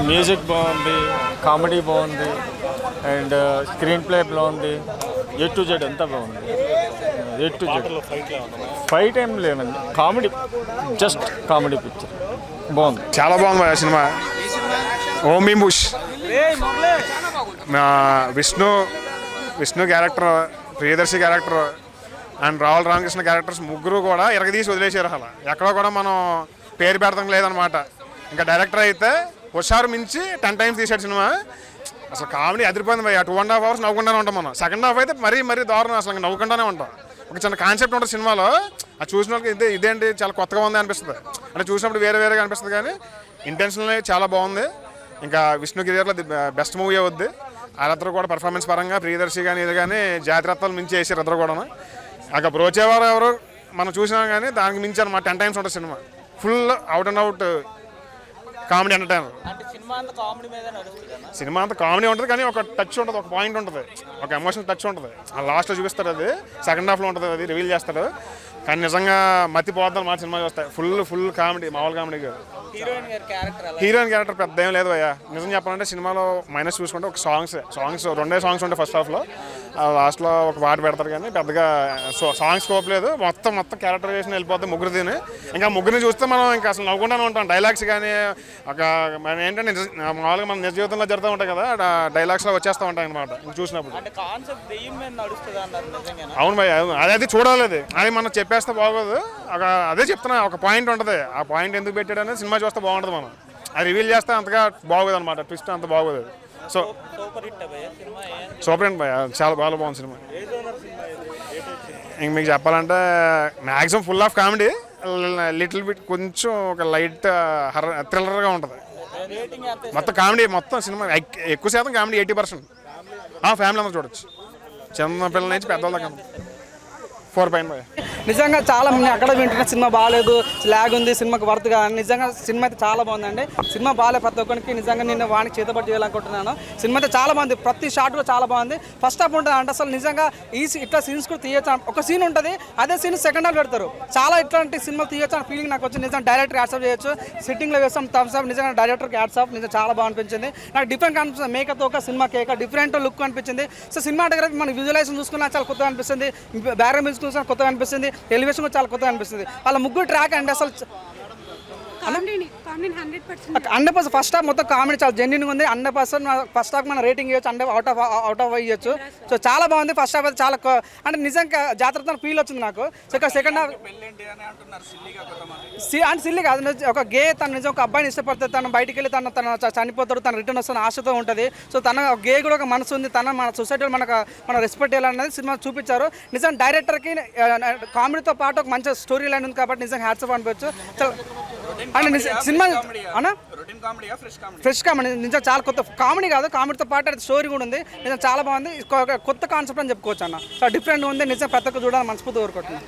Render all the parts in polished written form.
Music బాగుంది, comedy బాగుంది, and screen play బాగుంది. A to Z అంతా బాగుంది. A to Z ఫైట్ ఏం లేదండి, కామెడీ, జస్ట్ కామెడీ పిక్చర్ బాగుంది. చాలా బాగుంది cinema. Om Bheem Bush, Vishnu character, Priyadarshi character and Ravula Ramakrishna characters ముగ్గురు కూడా ఇరగదీసి వదిలేసారు. అసలు ఎక్కడో కూడా మనం పేరు పెడతాం లేదనమాట. ఇంకా డైరెక్టర్ అయితే హుషారు మించి 10 times తీసాడు సినిమా. అసలు కామెడీ అదిరిపోయింది భయ. 2.5 hours నవ్వుకుంటానే ఉంటాం మనం. సెకండ్ హాఫ్ అయితే మరీ దారుణం, అసలు నవ్వుకుంటానే ఉంటాం. ఒక చిన్న కాన్సెప్ట్ ఉంటుంది సినిమాలో, అది చూసిన వాళ్ళకి ఇదేంటి చాలా కొత్తగా ఉంది అనిపిస్తుంది. అంటే చూసినప్పుడు వేరేగా అనిపిస్తుంది, కానీ ఇంటెన్షనల్ చాలా బాగుంది. ఇంకా విష్ణు కెరియర్లో బెస్ట్ మూవీ అవుద్ది. వాళ్ళిద్దరు కూడా పర్ఫార్మెన్స్ పరంగా ప్రియదర్శి కానీ ఇది కానీ జాతిరత్నాలు మించి వేసారు ఇద్దరు కూడా. అక్కడ బ్రోచేవారు ఎవరు మనం చూసినాం, కానీ దానికి మించి అనమాట 10 times ఉంటుంది cinema. Full out and out comedy entertainer. Cinema అంతా కామెడీ ఉంటుంది, కానీ ఒక టచ్ ఉంటుంది, ఒక పాయింట్ ఉంటుంది, ఒక ఎమోషనల్ టచ్ ఉంటుంది. ఆ లాస్ట్లో చూపిస్తారు, అది సెకండ్ హాఫ్లో ఉంటుంది, అది రివీల్ చేస్తారు. కానీ నిజంగా మతి పోద్దాం మా సినిమా చూస్తాయి. ఫుల్ కామెడీ, మామూలు కామెడీ కాదు. హీరోయిన్ క్యారెక్టర్ పెద్ద ఏం లేదు భయ్యా. నిజం చెప్పాలంటే సినిమాలో మైనస్ చూసుకుంటే ఒక సాంగ్స్ 2 songs ఉంటాయి ఫస్ట్ హాఫ్లో. లాస్ట్లో ఒక పాట పెడతారు, కానీ పెద్దగా సాంగ్స్ స్కోప్ లేదు. మొత్తం క్యారెక్టరైజేషన్ వెళ్ళిపోతుంది ముగ్గురిదిని. ఇంకా ముగ్గురిని చూస్తే మనం ఇంకా అసలు నవ్వుకుంటానే ఉంటాం. డైలాగ్స్ కానీ ఒక మన ఏంటంటే మామూలుగా మన నిజ జీవితంలో జరుగుతూ ఉంటాయి కదా, డైలాగ్స్లో వచ్చేస్తూ ఉంటాయి అనమాట చూసినప్పుడు. అవును భయ్య, అవును. అది చూడాలి. అది మనం చెప్పేస్తే బాగోదు. అదే చెప్తున్నా, ఒక పాయింట్ ఉంటుంది. ఆ పాయింట్ ఎందుకు పెట్టాడు అనేది సినిమా చూస్తే బాగుంటుంది. మనం అది రివీల్ చేస్తే అంతగా బాగోదు అనమాట. ట్విస్ట్ అంత బాగోదు. సో సూపర్ హిట్ భయ్య, చాలా బాగుంది సినిమా. ఇంక మీకు చెప్పాలంటే maximum full of comedy, little bit కొంచెం ఒక లైట్ థ్రిల్లర్గా ఉంటుంది. మొత్తం కామెడీ, మొత్తం సినిమా ఎక్కువ శాతం కామెడీ 80%. ఫ్యామిలీ అందరూ చూడొచ్చు, చిన్న పిల్లల నుంచి పెద్దవాళ్ళ కామెడీ. 4 పైన భయ్య. నిజంగా చాలా మంది అక్కడ వింటున్న సినిమా బాగాలేదు, లాగ్ ఉంది, సినిమాకి వర్త్ కాదు. నిజంగా సినిమా అయితే చాలా బాగుందండి. సినిమా బాగాలేదు ప్రతి ఒక్కరికి. నిజంగా నేను వానికి చేతబడి చేయాలనుకుంటున్నాను. సినిమా అయితే చాలా బాగుంది, ప్రతి షాట్ కూడా చాలా బాగుంది. ఫస్ట్ హాఫ్ ఉంటుంది అంటే అసలు నిజంగా ఇట్లా సీన్స్ కూడా తీయచ్చు. ఒక సీన్ ఉంటుంది, అదే సీన్ సెకండ్ హాఫ్ పెడతారు. చాలా ఇట్లాంటి సినిమా తీయచ్చు అనే ఫీలింగ్ నాకు వచ్చింది. నిజంగా డైరెక్టర్ యాడ్సాప్ చేయొచ్చు, సిట్టింగ్లో వేస్తాం థమ్స్ అప్. నిజంగా డైరెక్టర్కి యాడ్సాప్. నిజంగా చాలా బాగా అనిపించింది. నాకు డిఫరెంట్ అనిపిస్తుంది. మేకప్ ఒక సినిమా కేక డిఫరెంట్ లుక్ అనిపించింది. సో సినిమాటోగ్రఫీ మన విజువలైజేషన్ చూసుకున్నా చాలా కొత్తగా అనిపిస్తుంది. బ్యాక్గ్రౌండ్ మ్యూజిక్ చూసుకున్నా కొత్తగా అనిపిస్తుంది. ఎలివేషన్ కూడా చాలా కొత్తగా అనిపిస్తుంది. వాళ్ళ ముగ్గురు ట్రాక్ అంటే అసలు 100% ఫస్ట్ హాఫ్ మొత్తం కామెడీ చాలా జెన్యున్గా ఉంది. 100% ఫస్ట్ హాఫ్ మనం రేటింగ్ ఇవ్వచ్చు, అవుట్ ఆఫ్ ఇవ్వచ్చు. సో చాలా బాగుంది. ఫస్ట్ హాఫ్ అయితే చాలా అంటే నిజంగా జాతరతో ఫీల్ వచ్చింది నాకు. సో ఇక్కడ సెకండ్ హాఫ్ అంటే సిల్లీ కాదు. ఒక గే తను నిజం ఒక అబ్బాయిని ఇష్టపడితే తను బయటికి వెళ్ళి తను చనిపోతాడు, తను రిటర్న్ వస్తున్న ఆశతో ఉంటుంది. సో తన గే కూడా ఒక మనసు ఉంది, తన మన సొసైటీలో మన రెస్పెక్ట్ చేయాలనేది సినిమా చూపించారు. నిజం డైరెక్టర్కి కామెడీతో పాటు ఒక మంచి స్టోరీ లైన్ ఉంది కాబట్టి నిజంగా హ్యాట్స్ ఆఫ్ అనిపించచ్చు. అంటే సినిమా అన్నా ఫ్రెష్ కామెడీ నిజంగా చాలా కొత్త కామెడీ కాదు, కామెడీతో పాటు అది స్టోరీ కూడా ఉంది. నిజంగా చాలా బాగుంది. కొత్త కాన్సెప్ట్ అని చెప్పుకోవచ్చు అన్న. చాలా డిఫరెంట్ ఉంది. నిజంగా ప్రతి ఒక్క చూడాలని మనస్ఫూర్తి కోరుకుంటున్నాను.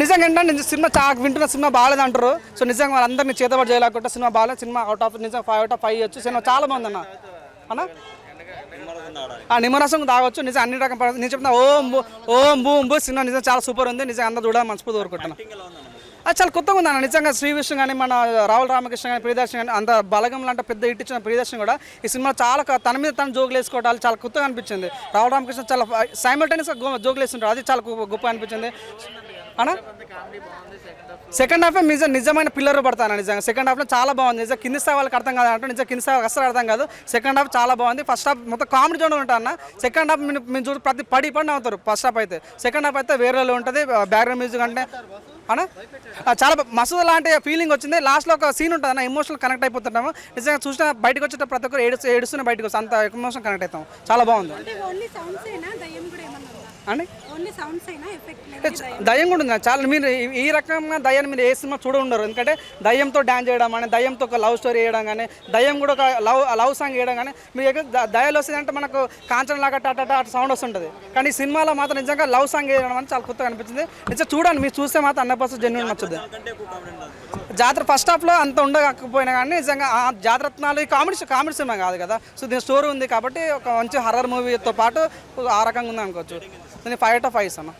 నిజంగా ఏంటంటే సినిమా చాలా వింటున్న సినిమా బాగాలేదు అంటారు. సో నిజంగా వాళ్ళందరినీ చేతబడి చేయలేకుంటే సినిమా బాగాలేదు. సినిమా అవుట్ ఆఫ్ నిజంగా 5 out of 5 ఇవ్వచ్చు. సినిమా చాలా బాగుంది అన్న. నిమ్మరసం తాగొచ్చు. నిజంగా అన్ని రకం నేను చెప్తున్నా. ఓం బూమ్ సినిమా నిజంగా చాలా సూపర్ ఉంది. నిజంగా అందరూ చూడాలని మనస్ఫూర్తి కోరుకుంటున్నాను. అది చాలా కొత్తగా ఉంది అన్న. నిజంగా శ్రీ విష్ణు కానీ మన రావుల రామకృష్ణ కానీ ప్రియదర్శన్ కానీ అంత బలగం లాంటి పెద్ద హిట్ ఇచ్చిన ప్రియదర్శన్ కూడా ఈ సినిమా చాలా తన మీద తను జోకులు వేసుకోవడాలు చాలా కొత్తగా అనిపించింది. రావుల రామకృష్ణ చాలా సైమల్టేనియస్గా జోకులు వేస్తుంటారు, అది చాలా గొప్ప అనిపించింది అన్న. సెకండ్ హాఫ్ నిజమైన పిల్లర్ పడతాను. నిజంగా సెకండ్ హాఫ్లో చాలా బాగుంది. నిజంగా కింది స్థాయి వాళ్ళకి అర్థం కాదు అంటే నిజంగా కింది స్థాయి అసలు అర్థం కాదు. సెకండ్ హాఫ్ చాలా బాగుంది. ఫస్ట్ హాఫ్ మొత్తం కామెడీ జోన్ ఉంటా అన్న. సెకండ్ హాఫ్ మీరు చూడు ప్రతి పడి అవుతారు. ఫస్ట్ హాఫ్ అయితే, సెకండ్ హాఫ్ అయితే వేరేలో ఉంటుంది. బ్యాక్గ్రౌండ్ మ్యూజిక్ అంటే అన్న చాలా మసూద లాంటి ఫీలింగ్ వచ్చింది. లాస్ట్లో ఒక సీన్ ఉంటుంది అన్న, ఎమోషనల్ కనెక్ట్ అయిపోతుంటాము. నిజంగా చూసిన బయటకు వచ్చేట ప్రతి ఒక్కరు ఏడుస్తూనే బయటకు వస్తాం, అంత ఎమోషనల్ కనెక్ట్ అవుతాం. చాలా బాగుంది అండి. దయ్యం కూడా ఉంది చాలా. మీరు ఈ రకంగా దయ్యాన్ని మీరు ఏ సినిమా చూడ ఉండరు. ఎందుకంటే దయ్యంతో డ్యాన్స్ చేయడం కానీ, దయ్యంతో ఒక లవ్ స్టోరీ వేయడం కానీ, దయ్యం కూడా ఒక లవ్ సాంగ్ వేయడం కానీ, మీరు దయ్యాలు వస్తుందంటే మనకు కాంచన లాగా టాటా సౌండ్ వస్తుంటుంది. కానీ ఈ సినిమాలో మాత్రం నిజంగా లవ్ సాంగ్ వేయడం అని చాలా కొత్తగా అనిపించింది. నిజంగా చూడండి, మీరు చూస్తే మాత్రం 100% జెన్యూన్ నచ్చుతుంది. జాతర ఫస్ట్ హాఫ్లో అంత ఉండకపోయినా కానీ నిజంగా జాతరత్నాలు ఈ కామెడీ సినిమా కాదు కదా. సో దీని స్టోరీ ఉంది కాబట్టి ఒక మంచి హర్రర్ మూవీతో పాటు ఆ రకంగా ఉంది అనుకోవచ్చు. నేను 5 out of 5 ఇస్తాను.